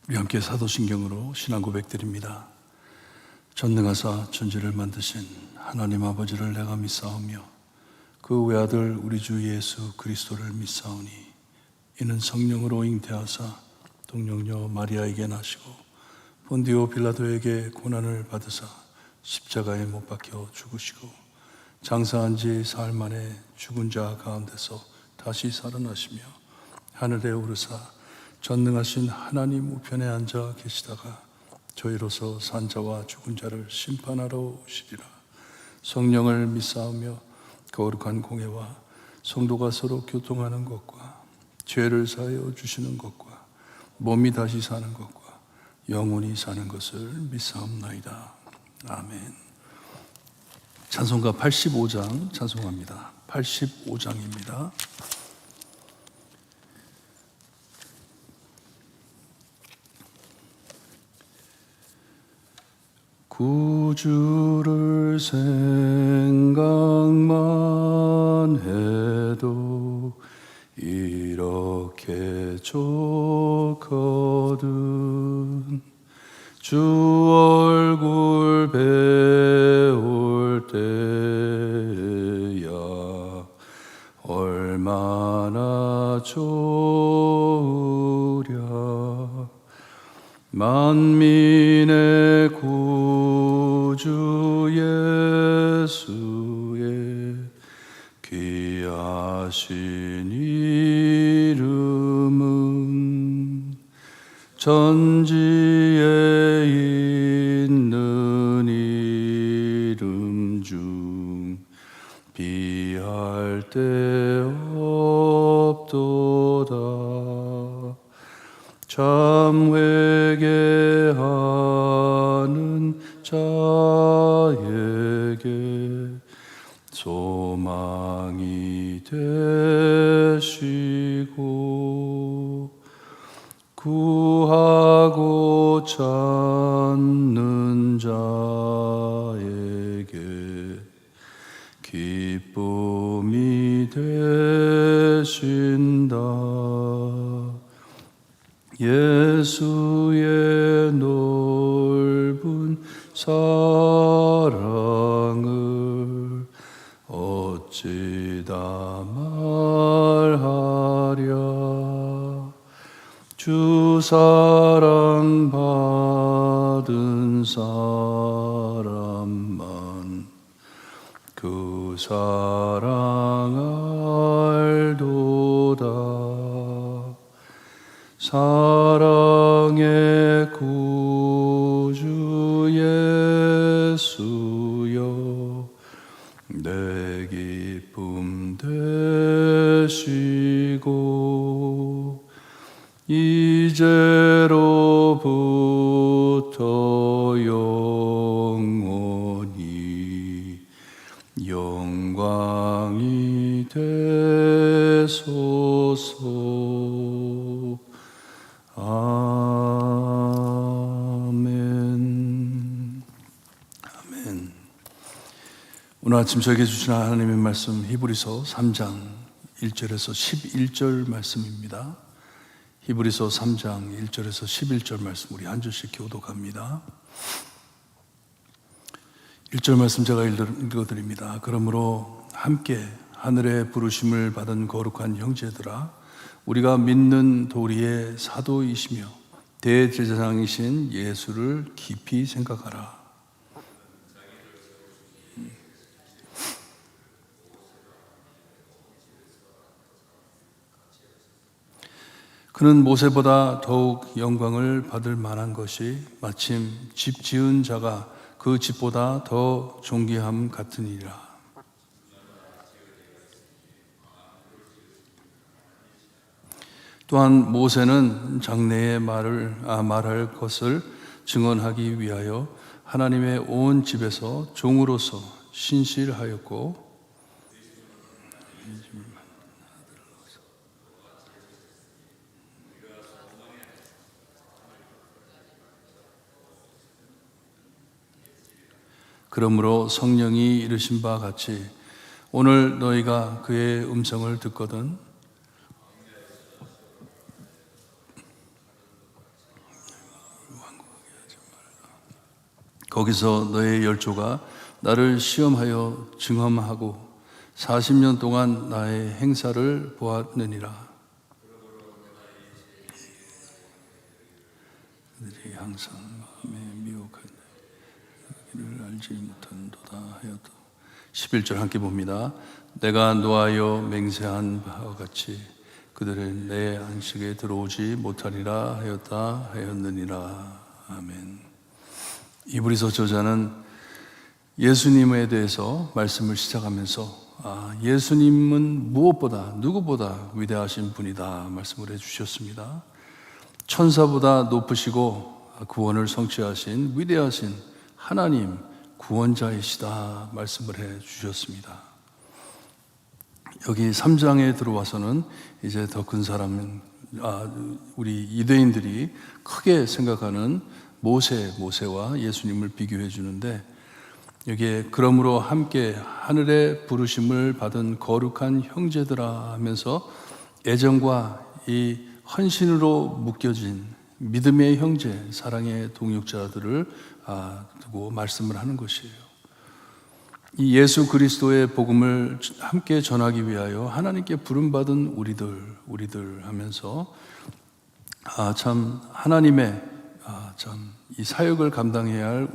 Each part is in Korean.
우리 함께 사도신경으로 신앙 고백드립니다. 전능하사 천지를 만드신 하나님 아버지를 내가 믿사오며 그 외아들 우리 주 예수 그리스도를 믿사오니 이는 성령으로 잉태하사 동정녀 마리아에게 나시고 본디오 빌라도에게 고난을 받으사 십자가에 못 박혀 죽으시고 장사한 지 사흘 만에 죽은 자 가운데서 다시 살아나시며 하늘에 오르사 전능하신 하나님 우편에 앉아 계시다가 저희로서 산 자와 죽은 자를 심판하러 오시리라. 성령을 믿사오며 거룩한 공회와 성도가 서로 교통하는 것과 죄를 사하여 주시는 것과 몸이 다시 사는 것과 영원히 사는 것을 믿사옵나이다. 아멘. 찬송가 85장 찬송합니다. 85장입니다. 구주를 생각만 해도 이렇게 좋거든. 주 얼굴 배울 때야 얼마나 좋으랴. 만민의 구주 예수의 귀하신 이름은 전지에 있는 이름 중 비할 데 없도다. 참 회개하는 자에게 소망이 되시고 구하고 찾는 자에게 기쁨이 되신다. 예수의 넓은 사랑을 어찌 다 말하랴. 주 사랑 받은 사람만 그 사랑 알도다. 사랑의 구주 예수여 내 기쁨 되시고 이제로부터 영원히 영광이 되소서. 아멘. 아멘. 오늘 아침 저에게 주신 하나님의 말씀 히브리서 3장 1절에서 11절 말씀입니다. 히브리서 3장 1절에서 11절 말씀 우리 한 절씩 교독합니다. 1절 말씀 제가 읽어드립니다. 그러므로 함께 하늘의 부르심을 받은 거룩한 형제들아, 우리가 믿는 도리의 사도이시며 대제사장이신 예수를 깊이 생각하라. 그는 모세보다 더욱 영광을 받을 만한 것이 마침 집 지은 자가 그 집보다 더 존귀함 같으니라. 또한 모세는 장래에 말할 것을 증언하기 위하여 하나님의 온 집에서 종으로서 신실하였고 그러므로 성령이 이르신 바 같이 오늘 너희가 그의 음성을 듣거든 거기서 너의 열조가 나를 시험하여 증험하고 40년 동안 나의 행사를 보았느니라. 그들이 항상 마음에 미혹한 길을 알지 못한도다 하였다. 11절 함께 봅니다. 내가 노하여 맹세한 바와 같이 그들은 내 안식에 들어오지 못하리라 하였다 하였느니라. 아멘. 이브리서 저자는 예수님에 대해서 말씀을 시작하면서 예수님은 무엇보다 누구보다 위대하신 분이다 말씀을 해주셨습니다. 천사보다 높으시고 구원을 성취하신 위대하신 하나님 구원자이시다 말씀을 해주셨습니다. 여기 3장에 들어와서는 이제 더 큰 사람은 우리 유대인들이 크게 생각하는 모세와 예수님을 비교해 주는데, 여기에 그러므로 함께 하늘의 부르심을 받은 거룩한 형제들아 하면서 애정과 이 헌신으로 묶여진 믿음의 형제, 사랑의 동역자들을 두고 말씀을 하는 것이에요. 이 예수 그리스도의 복음을 함께 전하기 위하여 하나님께 부름받은 우리들 하면서 참 하나님의 참 이 사역을 감당해야 할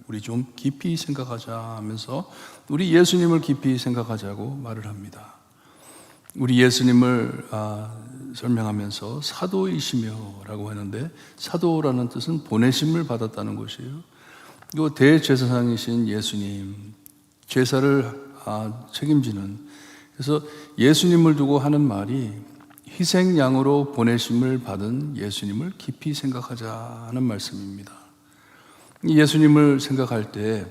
우리 좀 깊이 생각하자 하면서 우리 예수님을 깊이 생각하자고 말을 합니다. 우리 예수님을 설명하면서 사도이시며라고 하는데, 사도라는 뜻은 보내심을 받았다는 것이에요. 그리고 대제사장이신 예수님, 제사를 책임지는, 그래서 예수님을 두고 하는 말이 희생양으로 보내심을 받은 예수님을 깊이 생각하자 하는 말씀입니다. 예수님을 생각할 때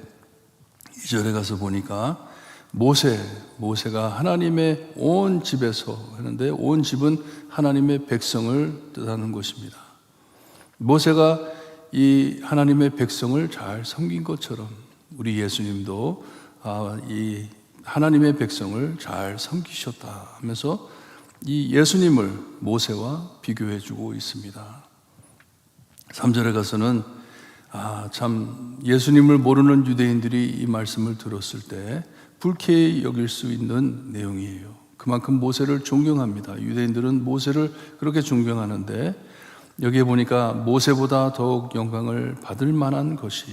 2절에 가서 보니까 모세가 하나님의 온 집에서 하는데, 온 집은 하나님의 백성을 뜻하는 것입니다. 모세가 이 하나님의 백성을 잘 섬긴 것처럼 우리 예수님도 이 하나님의 백성을 잘 섬기셨다 하면서 이 예수님을 모세와 비교해 주고 있습니다. 3절에 가서는 참 예수님을 모르는 유대인들이 이 말씀을 들었을 때 불쾌히 여길 수 있는 내용이에요. 그만큼 모세를 존경합니다. 유대인들은 모세를 그렇게 존경하는데, 여기에 보니까 모세보다 더욱 영광을 받을 만한 것이,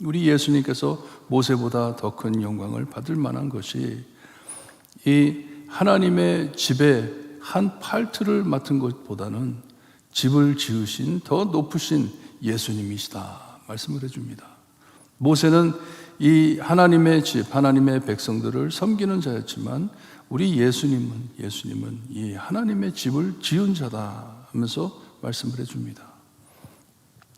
우리 예수님께서 모세보다 더 큰 영광을 받을 만한 것이 이 하나님의 집에 한 팔트를 맡은 것보다는 집을 지으신 더 높으신 예수님이시다 말씀을 해줍니다. 모세는 이 하나님의 집, 하나님의 백성들을 섬기는 자였지만 우리 예수님은 이 하나님의 집을 지은 자다 하면서 말씀을 해줍니다.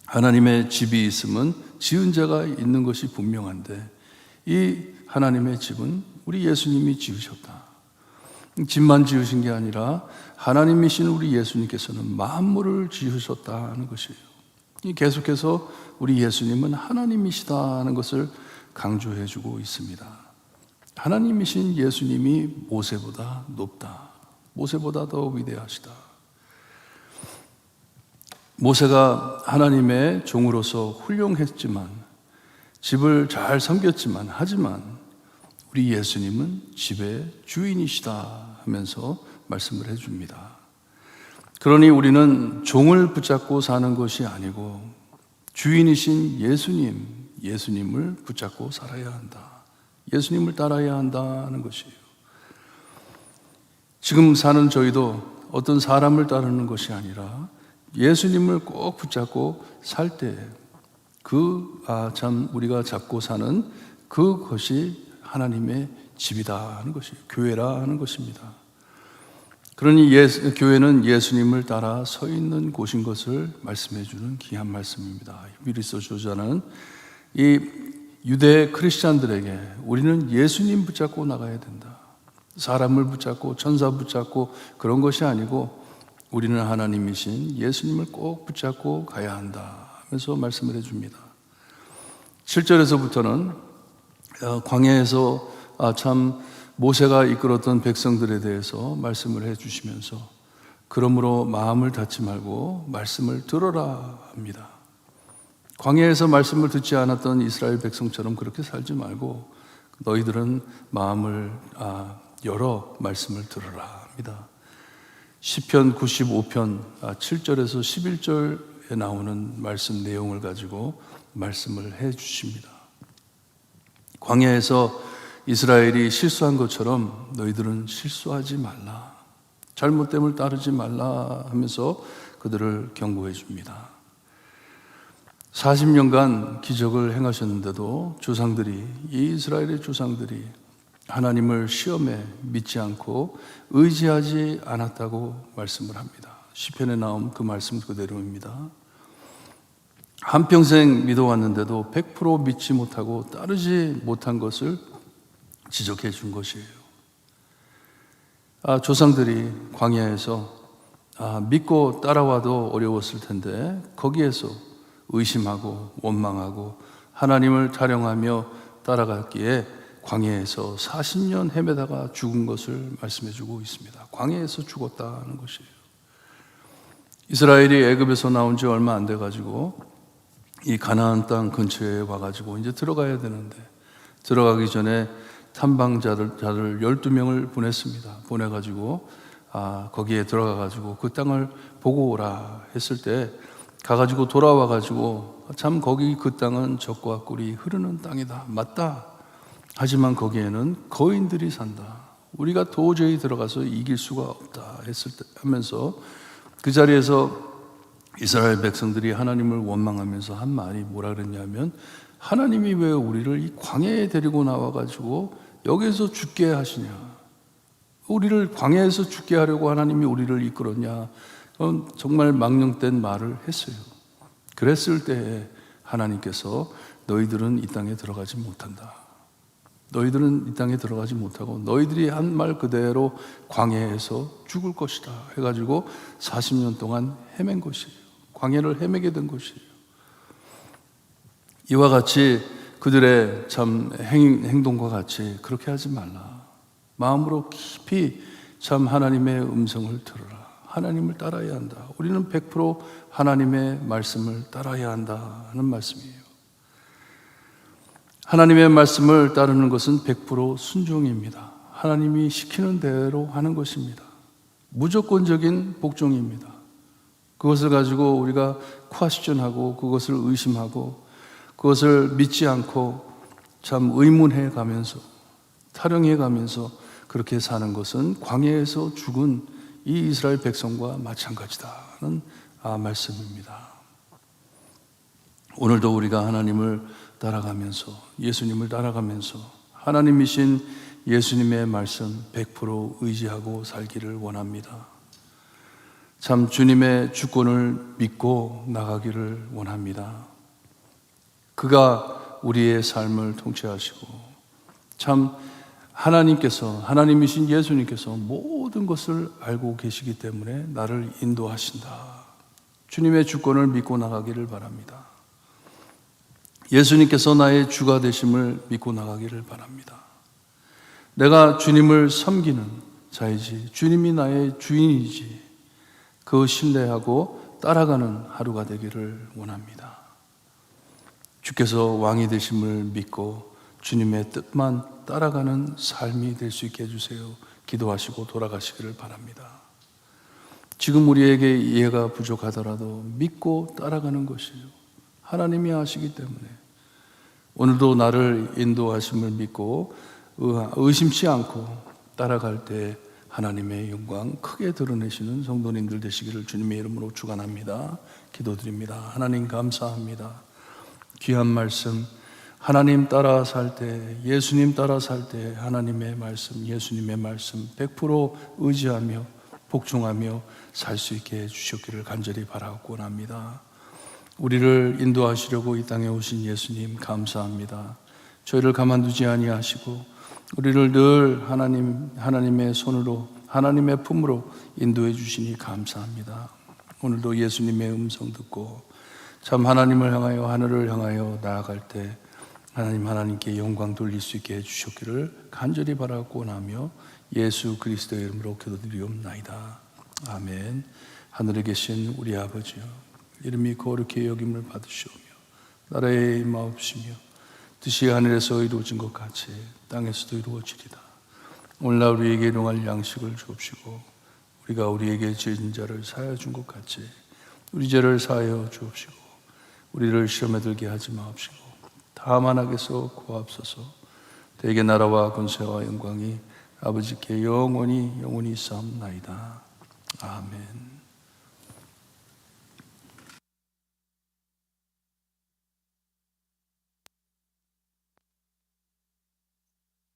하나님의 집이 있으면 지은 자가 있는 것이 분명한데, 이 하나님의 집은 우리 예수님이 지으셨다. 집만 지으신 게 아니라 하나님이신 우리 예수님께서는 만물을 지으셨다는 것이에요. 계속해서 우리 예수님은 하나님이시다는 것을 강조해 주고 있습니다. 하나님이신 예수님이 모세보다 높다, 모세보다 더 위대하시다. 모세가 하나님의 종으로서 훌륭했지만, 집을 잘 섬겼지만, 하지만 우리 예수님은 집의 주인이시다 하면서 말씀을 해줍니다. 그러니 우리는 종을 붙잡고 사는 것이 아니고 주인이신 예수님을 붙잡고 살아야 한다, 예수님을 따라야 한다는 것이에요. 지금 사는 저희도 어떤 사람을 따르는 것이 아니라 예수님을 꼭 붙잡고 살 때 참 우리가 잡고 사는 그것이 하나님의 집이다 하는 것이에요. 교회라 하는 것입니다. 그러니 교회는 예수님을 따라 서 있는 곳인 것을 말씀해 주는 귀한 말씀입니다. 히브리서 저자는 이 유대 크리스찬들에게 우리는 예수님 붙잡고 나가야 된다, 사람을 붙잡고 천사 붙잡고 그런 것이 아니고 우리는 하나님이신 예수님을 꼭 붙잡고 가야 한다 하면서 말씀을 해줍니다. 7절에서부터는 광야에서 참 모세가 이끌었던 백성들에 대해서 말씀을 해주시면서 그러므로 마음을 닫지 말고 말씀을 들어라 합니다. 광야에서 말씀을 듣지 않았던 이스라엘 백성처럼 그렇게 살지 말고 너희들은 마음을 열어 말씀을 들으라 합니다. 시편 95편 7절에서 11절에 나오는 말씀 내용을 가지고 말씀을 해 주십니다. 광야에서 이스라엘이 실수한 것처럼 너희들은 실수하지 말라, 잘못됨을 따르지 말라 하면서 그들을 경고해 줍니다. 40년간 기적을 행하셨는데도 이 이스라엘의 조상들이 하나님을 시험에 믿지 않고 의지하지 않았다고 말씀을 합니다. 시편에 나온 그 말씀 그대로입니다. 한평생 믿어왔는데도 100% 믿지 못하고 따르지 못한 것을 지적해 준 것이에요. 조상들이 광야에서 믿고 따라와도 어려웠을 텐데 거기에서 의심하고 원망하고 하나님을 타령하며 따라갔기에 광야에서 40년 헤매다가 죽은 것을 말씀해 주고 있습니다. 광야에서 죽었다는 것이에요. 이스라엘이 애굽에서 나온 지 얼마 안 돼가지고 이 가나안 땅 근처에 와가지고 이제 들어가야 되는데 들어가기 전에 탐방자들 12명을 보냈습니다. 보내가지고 거기에 들어가가지고 그 땅을 보고 오라 했을 때 가가지고 돌아와가지고 참 거기 그 땅은 젖과 꿀이 흐르는 땅이다. 맞다. 하지만 거기에는 거인들이 산다. 우리가 도저히 들어가서 이길 수가 없다 했을 때 하면서 그 자리에서 이스라엘 백성들이 하나님을 원망하면서 한 말이 뭐라 그랬냐면 하나님이 왜 우리를 이 광야에 데리고 나와가지고 여기서 죽게 하시냐, 우리를 광야에서 죽게 하려고 하나님이 우리를 이끌었냐, 정말 망령된 말을 했어요. 그랬을 때 하나님께서 너희들은 이 땅에 들어가지 못한다, 너희들은 이 땅에 들어가지 못하고 너희들이 한 말 그대로 광야에서 죽을 것이다 해가지고 40년 동안 헤맨 것이에요. 광야를 헤매게 된 것이에요. 이와 같이 그들의 참 행동과 같이 그렇게 하지 말라. 마음으로 깊이 참 하나님의 음성을 들으라. 하나님을 따라야 한다. 우리는 100% 하나님의 말씀을 따라야 한다는 말씀이에요. 하나님의 말씀을 따르는 것은 100% 순종입니다. 하나님이 시키는 대로 하는 것입니다. 무조건적인 복종입니다. 그것을 가지고 우리가 퀘스천하고 그것을 의심하고 그것을 믿지 않고 참 의문해 가면서 타령해 가면서 그렇게 사는 것은 광야에서 죽은 이 이스라엘 백성과 마찬가지다는 말씀입니다. 오늘도 우리가 하나님을 따라가면서 예수님을 따라가면서 하나님이신 예수님의 말씀 100% 의지하고 살기를 원합니다. 참 주님의 주권을 믿고 나가기를 원합니다. 그가 우리의 삶을 통치하시고 참 하나님이신 예수님께서 모든 것을 알고 계시기 때문에 나를 인도하신다. 주님의 주권을 믿고 나가기를 바랍니다. 예수님께서 나의 주가 되심을 믿고 나가기를 바랍니다. 내가 주님을 섬기는 자이지 주님이 나의 주인이지 그 신뢰하고 따라가는 하루가 되기를 원합니다. 주께서 왕이 되심을 믿고 주님의 뜻만 따라가는 삶이 될 수 있게 해주세요. 기도하시고 돌아가시기를 바랍니다. 지금 우리에게 이해가 부족하더라도 믿고 따라가는 것이요 하나님이 하시기 때문에 오늘도 나를 인도하심을 믿고 의심치 않고 따라갈 때 하나님의 영광 크게 드러내시는 성도님들 되시기를 주님의 이름으로 축원합니다. 기도드립니다. 하나님 감사합니다. 귀한 말씀 하나님 따라 살 때 예수님 따라 살 때 하나님의 말씀 예수님의 말씀 100% 의지하며 복종하며 살 수 있게 해주셨기를 간절히 바라고 원합니다. 우리를 인도하시려고 이 땅에 오신 예수님 감사합니다. 저희를 가만두지 아니하시고 우리를 늘 하나님의 손으로 하나님의 품으로 인도해 주시니 감사합니다. 오늘도 예수님의 음성 듣고 참 하나님을 향하여 하늘을 향하여 나아갈 때 하나님께 영광 돌릴 수 있게 해주셨기를 간절히 바라고 나며 예수 그리스도의 이름으로 기도드리옵나이다. 아멘. 하늘에 계신 우리 아버지여 이름이 거룩히 여김을 받으시오며 나라에 임하옵시며 뜻이 하늘에서 이루어진 것 같이 땅에서도 이루어지리다. 오늘날 우리에게 일용할 양식을 주옵시고 우리가 우리에게 지은 자를 사하여 준 것 같이 우리 죄를 사하여 주옵시고 우리를 시험에 들게 하지 마옵시고 다만 악에서 구하옵소서. 대개 나라와 권세와 영광이 아버지께 영원히 있사옵나이다. 아멘.